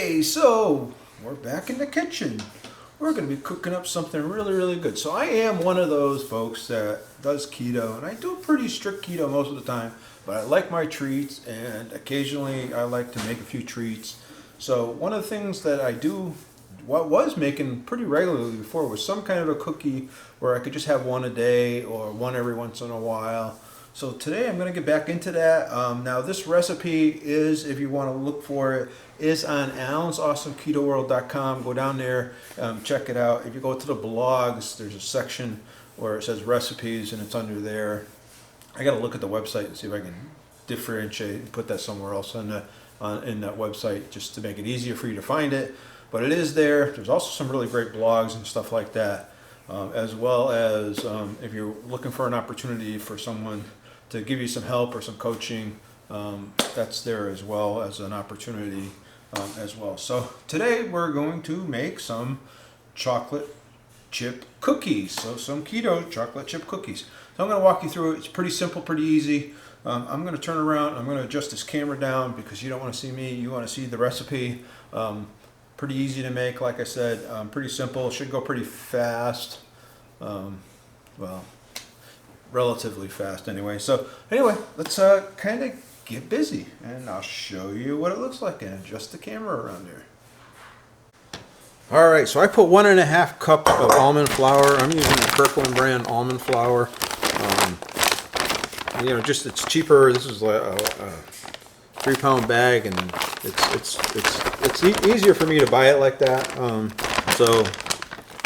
Okay, so we're back in the kitchen. We're going to be cooking up something really good. So I am one of those folks that does keto, and I do pretty strict keto most of the time, but I like my treats, and occasionally I like to make a few treats. So one of the things that I do, what was making pretty regularly before, was some kind of a cookie where I could just have one a day or one every once in a while. So today I'm going to get back into that. Now this recipe is, if you want to look for it, is on Alan'sAwesomeKetoWorld.com. Go down there, check it out. If you go to the blogs, there's a section where it says recipes and it's under there. I got to look at the website and see if I can differentiate and put that somewhere else in that website just to make it easier for you to find it. But it is there. There's also some really great blogs and stuff like that, as well as if you're looking for an opportunity for someone to give you some help or some coaching, that's there as well as an opportunity as well. So today we're going to make some chocolate chip cookies. So some keto chocolate chip cookies. So I'm going to walk you through it. It's pretty simple, pretty easy. I'm going to turn around. I'm going to adjust this camera down because you don't want to see me. You want to see the recipe. Pretty easy to make, like I said. Pretty simple. Should go pretty fast. Well, relatively fast anyway. So anyway, let's kind of get busy and I'll show you what it looks like and adjust the camera around here. All right, so I put 1.5 cups of almond flour. I'm using the Kirkland brand almond flour. You know, just it's cheaper. This is like a 3-pound bag, and it's easier for me to buy it like that. So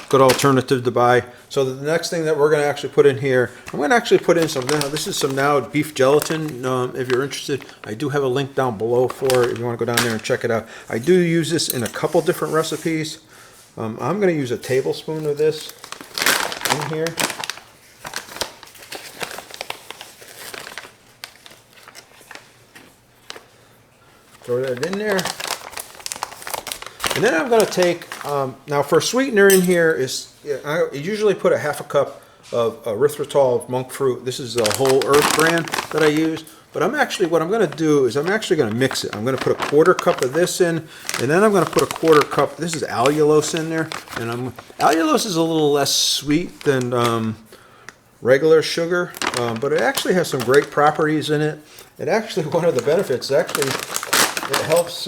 good alternative to buy. So the next thing that we're going to actually put in here, I'm going to actually put in some, now this is some now beef gelatin. If you're interested, I do have a link down below for it if you want to go down there and check it out. I do use this in a couple different recipes. I'm going to use a tablespoon of this in here. Throw that in there. And then I'm going to take, now for sweetener in here is, I usually put a 1/2 cup of erythritol monk fruit. This is the Whole Earth brand that I use. But what I'm going to do is I'm actually going to mix it. I'm going to put a 1/4 cup of this in, and then I'm going to put a 1/4 cup, this is allulose in there. And allulose is a little less sweet than regular sugar, but it actually has some great properties in it. It actually, one of the benefits, actually, it helps,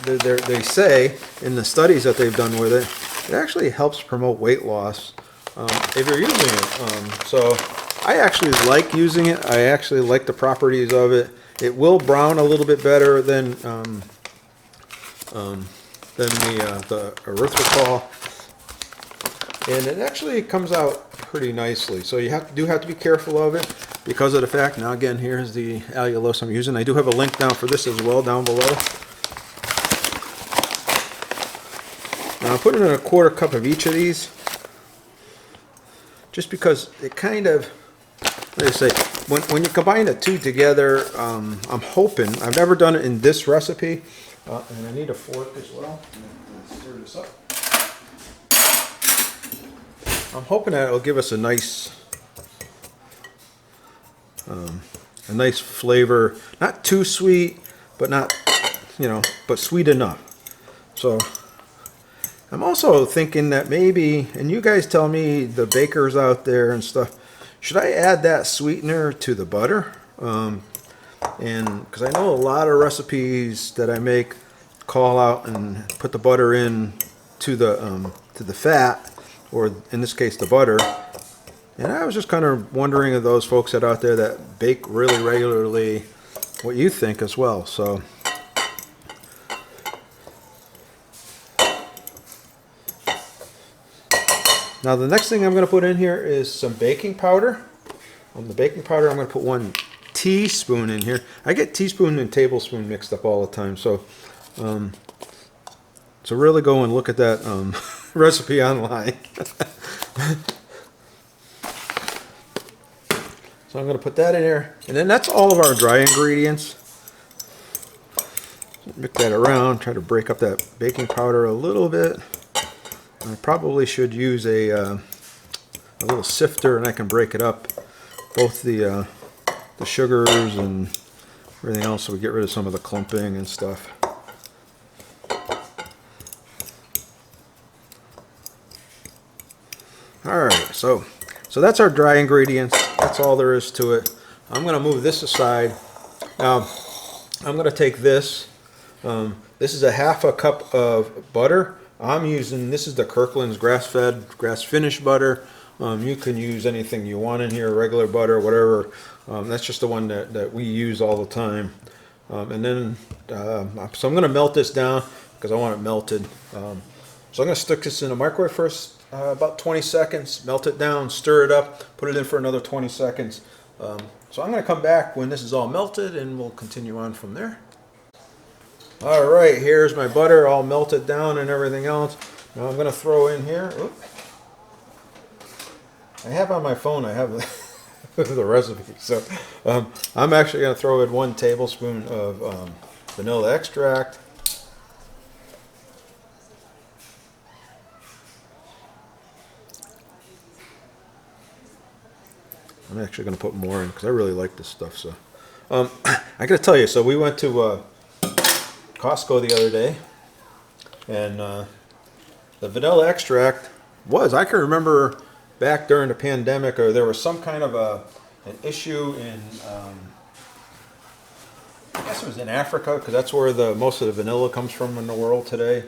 they say in the studies that they've done with it, it actually helps promote weight loss if you're using it. So I actually like using it. I actually like the properties of it. It will brown a little bit better than the erythritol, and it actually comes out pretty nicely. So you do have to be careful of it because of the fact. Now again, here's the allulose I'm using. I do have a link down for this as well down below. Now I'm putting in a 1/4 cup of each of these, just because it kind of, like I say, when you combine the two together, I'm hoping, I've never done it in this recipe, and I need a fork as well. Let's stir this up. I'm hoping that it'll give us a nice flavor, not too sweet, but not, but sweet enough. So I'm also thinking that maybe, and you guys tell me, the bakers out there and stuff, should I add that sweetener to the butter? And because I know a lot of recipes that I make call out and put the butter in to the fat, or in this case the butter. And I was just kind of wondering of those folks out there that bake really regularly, what you think as well. So now the next thing I'm going to put in here is some baking powder. On the baking powder, I'm going to put 1 teaspoon in here. I get teaspoon and tablespoon mixed up all the time. So really go and look at that recipe online. So I'm going to put that in there. And then that's all of our dry ingredients. Mix that around, try to break up that baking powder a little bit. I probably should use a little sifter, and I can break it up, both the sugars and everything else, so we get rid of some of the clumping and stuff. So that's our dry ingredients. That's all there is to it. I'm going to move this aside. Now, I'm going to take this. This is a half a cup of butter. I'm using, this is the Kirkland's grass-fed, grass-finished butter. You can use anything you want in here, regular butter, whatever. That's just the one that we use all the time. And then, so I'm going to melt this down because I want it melted. So I'm going to stick this in the microwave first, about 20 seconds, melt it down, stir it up, put it in for another 20 seconds. So I'm going to come back when this is all melted and we'll continue on from there. All right, here's my butter all melted down and everything else. Now I'm going to throw in here. I have on my phone, I have the recipe. So I'm actually going to throw in 1 tablespoon of vanilla extract. I'm actually going to put more in because I really like this stuff. So I got to tell you, so we went to Costco the other day, and the vanilla extract I can remember back during the pandemic, or there was some kind of an issue in, I guess it was in Africa, because that's where most of the vanilla comes from in the world today.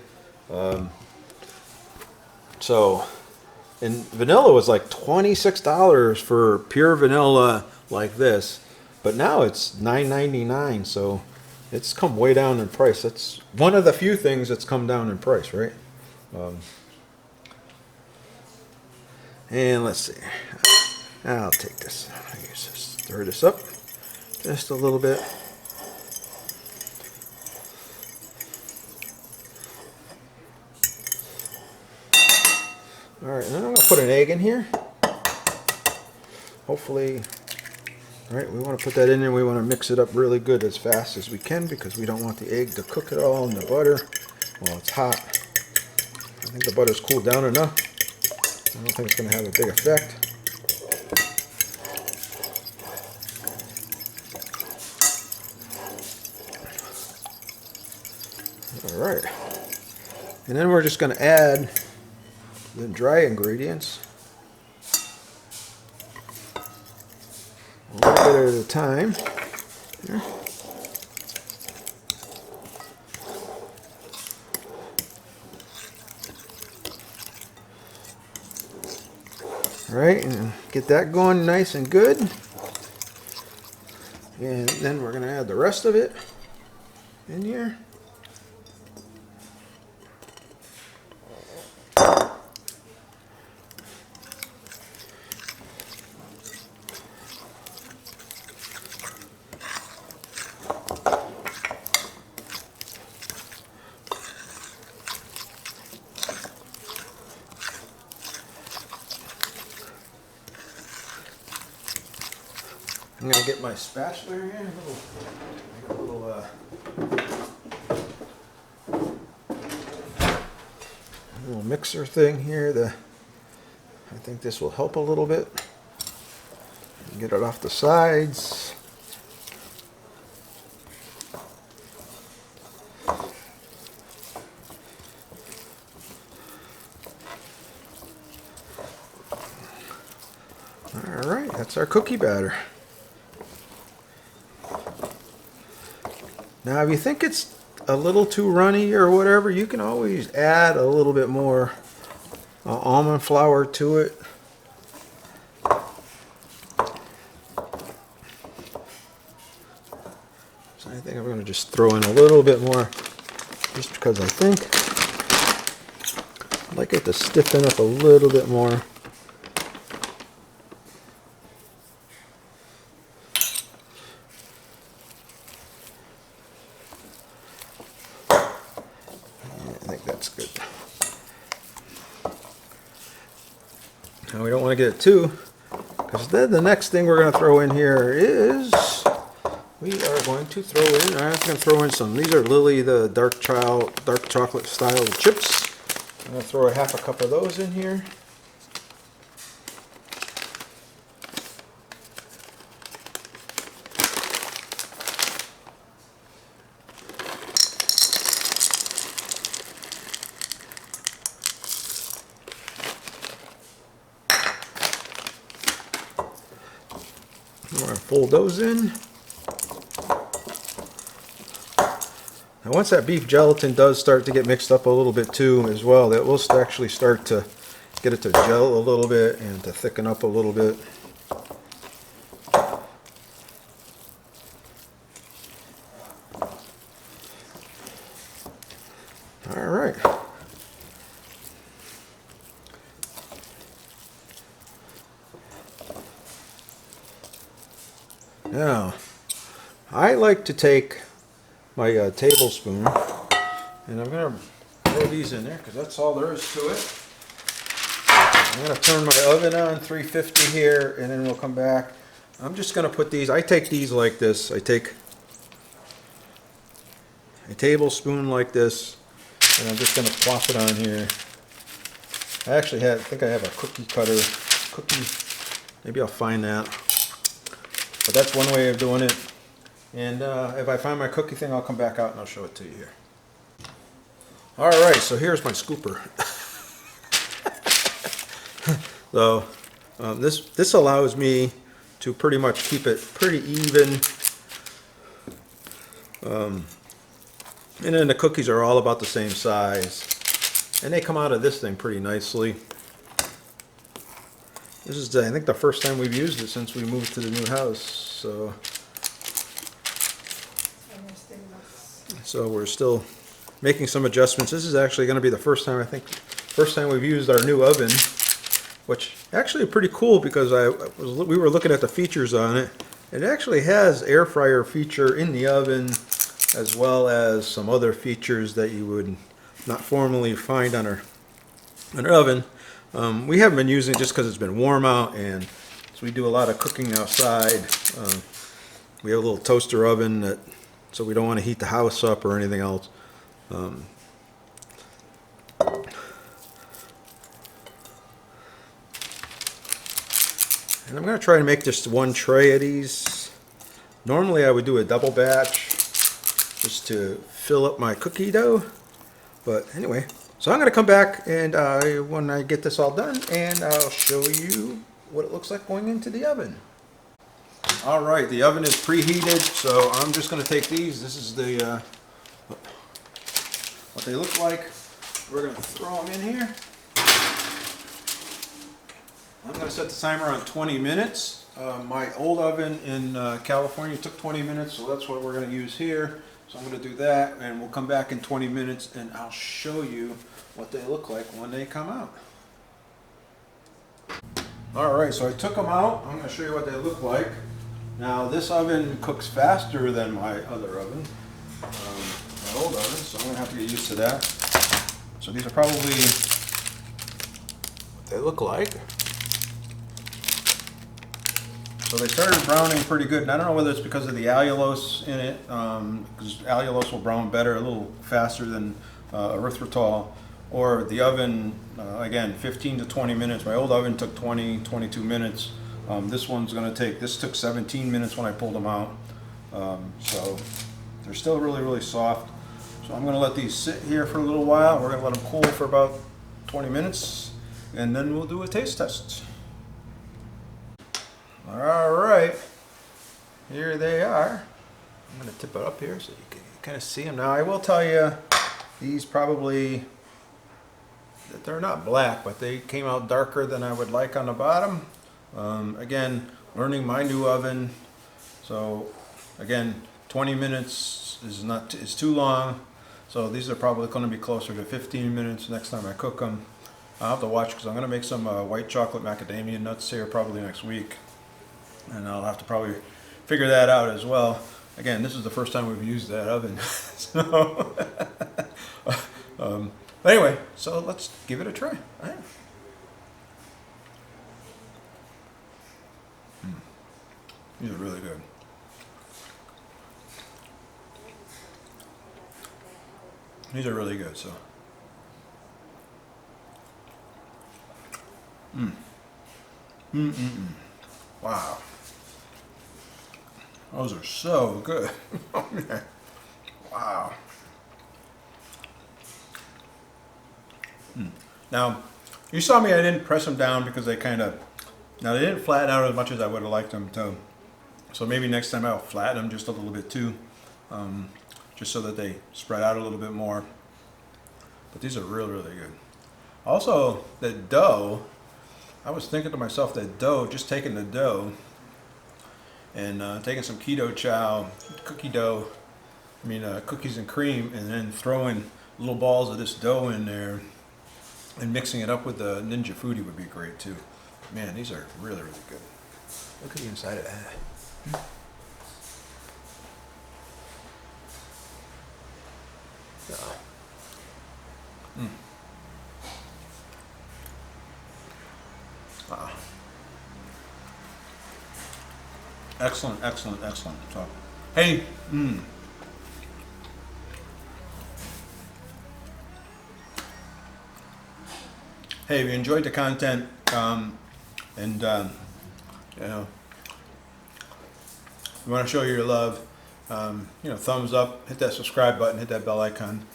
And vanilla was like $26 for pure vanilla like this, but now it's $9.99. So it's come way down in price. That's one of the few things that's come down in price, right? And let's see. I'll take this. I'll use this. Stir this up just a little bit. All right, and then I'm going to put an egg in here. Hopefully, all right, we want to put that in there. We want to mix it up really good as fast as we can because we don't want the egg to cook it all in the butter while it's hot. I think the butter's cooled down enough. I don't think it's going to have a big effect. All right, and then we're just going to add the dry ingredients, a little bit at a time. Here. All right, and get that going nice and good. And then we're going to add the rest of it in here. I'm going to get my spatula here, a little mixer thing here. I think this will help a little bit. Get it off the sides. All right, that's our cookie batter. Now, if you think it's a little too runny or whatever, you can always add a little bit more almond flour to it. So I think I'm going to just throw in a little bit more, just because I think I'd like it to stiffen up a little bit more. That's good. Now we don't want to get it too, because then the next thing we're going to throw in here is we are going to throw in. I'm going to throw in some. These are Lily, the dark chocolate style chips. I'm going to throw a half a cup of those in here. We're going to fold those in. Now once that beef gelatin does start to get mixed up a little bit too as well, that will actually start to get it to gel a little bit and to thicken up a little bit. All right. Now, I like to take my tablespoon, and I'm going to throw these in there because that's all there is to it. I'm going to turn my oven on 350 here, and then we'll come back. I'm just going to put these, I take these like this. I take a tablespoon like this, and I'm just going to plop it on here. I think I have a cookie cutter. Maybe I'll find that. But that's one way of doing it. And if I find my cookie thing, I'll come back out and I'll show it to you here. All right, so here's my scooper. So this allows me to pretty much keep it pretty even. And then the cookies are all about the same size. And they come out of this thing pretty nicely. This is, I think, the first time we've used it since we moved to the new house. So we're still making some adjustments. This is actually going to be the first time we've used our new oven, which actually is pretty cool because we were looking at the features on it. It actually has air fryer feature in the oven, as well as some other features that you would not formally find on our oven. We haven't been using it just because it's been warm out, and so we do a lot of cooking outside. We have a little toaster oven, so we don't want to heat the house up or anything else. And I'm going to try to make just one tray of these. Normally I would do a double batch just to fill up my cookie dough. But anyway, so I'm going to come back and when I get this all done, and I'll show you what it looks like going into the oven. All right, the oven is preheated, so I'm just going to take these. This is the what they look like. We're going to throw them in here. I'm going to set the timer on 20 minutes. My old oven in California took 20 minutes, so that's what we're going to use here. So I'm going to do that, and we'll come back in 20 minutes, and I'll show you what they look like when they come out. All right, so I took them out. I'm going to show you what they look like. Now, this oven cooks faster than my other oven, my old oven, so I'm going to have to get used to that. So these are probably what they look like. So they started browning pretty good, and I don't know whether it's because of the allulose in it, because allulose will brown better, a little faster than erythritol, or the oven, again, 15 to 20 minutes. My old oven took 20, 22 minutes. This took 17 minutes when I pulled them out. So they're still really, really soft. So I'm going to let these sit here for a little while. We're going to let them cool for about 20 minutes, and then we'll do a taste test. All right, here they are. I'm going to tip it up here so you can kind of see them. Now, I will tell you, these probably, they're not black, but they came out darker than I would like on the bottom. Again, learning my new oven. So again, 20 minutes is too long. So these are probably going to be closer to 15 minutes next time I cook them. I'll have to watch because I'm going to make some white chocolate macadamia nuts here probably next week. And I'll have to probably figure that out as well. Again, this is the first time we've used that oven. So, anyway, so let's give it a try. All right. These are really good. These are really good, so. Wow. Those are so good. Wow. Now, you saw me, I didn't press them down because they didn't flatten out as much as I would have liked them to. So maybe next time I'll flatten them just a little bit too, just so that they spread out a little bit more. But these are really, really good. Also, the dough, I was thinking to myself that dough, just taking the dough and taking some keto chow, cookie dough, cookies and cream, and then throwing little balls of this dough in there and mixing it up with the Ninja Foodie would be great too. Man, these are really, really good. Look at the inside of that. Mm. Excellent, excellent, excellent. So, hey, hey, if you enjoyed the content, and you know, you want to show your love, thumbs up, hit that subscribe button, hit that bell icon.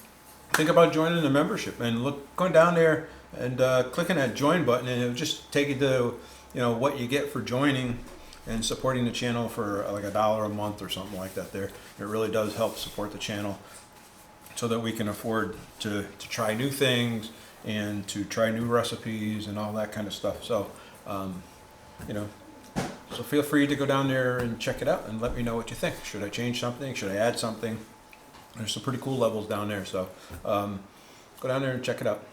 Think about joining the membership and going down there and clicking that join button, and it'll just take you to what you get for joining and supporting the channel for like $1 a month or something like that. There, it really does help support the channel so that we can afford to try new things and to try new recipes and all that kind of stuff. So so feel free to go down there and check it out and let me know what you think. Should I change something? Should I add something? There's some pretty cool levels down there, so go down there and check it out.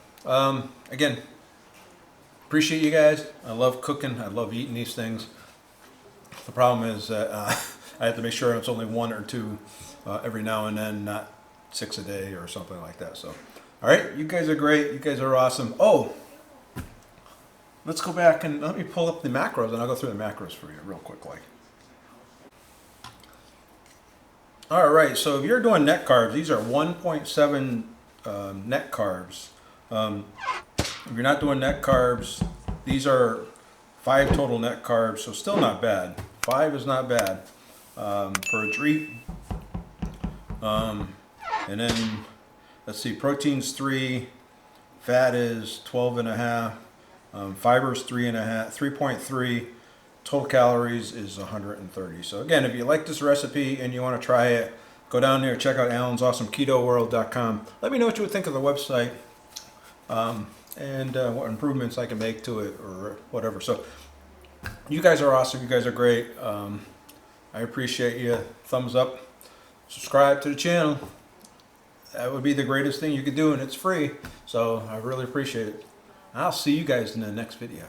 Again, appreciate you guys. I love cooking. I love eating these things. The problem is that I have to make sure it's only 1 or 2 every now and then, not 6 a day or something like that. So, all right, you guys are great. You guys are awesome. Oh, let's go back and let me pull up the macros, and I'll go through the macros for you real quick, like. All right, so if you're doing net carbs, these are 1.7 net carbs. If you're not doing net carbs, these are 5 total net carbs, so still not bad. 5 is not bad for a treat. And then, let's see, protein's 3, fat is 12.5, fiber's 3.3. Total calories is 130. So again, if you like this recipe and you want to try it, go down there, check out Alan'sAwesomeKetoWorld.com. Let me know what you would think of the website and what improvements I can make to it or whatever. So you guys are awesome. You guys are great. I appreciate you. Thumbs up. Subscribe to the channel. That would be the greatest thing you could do, and it's free. So I really appreciate it. I'll see you guys in the next video.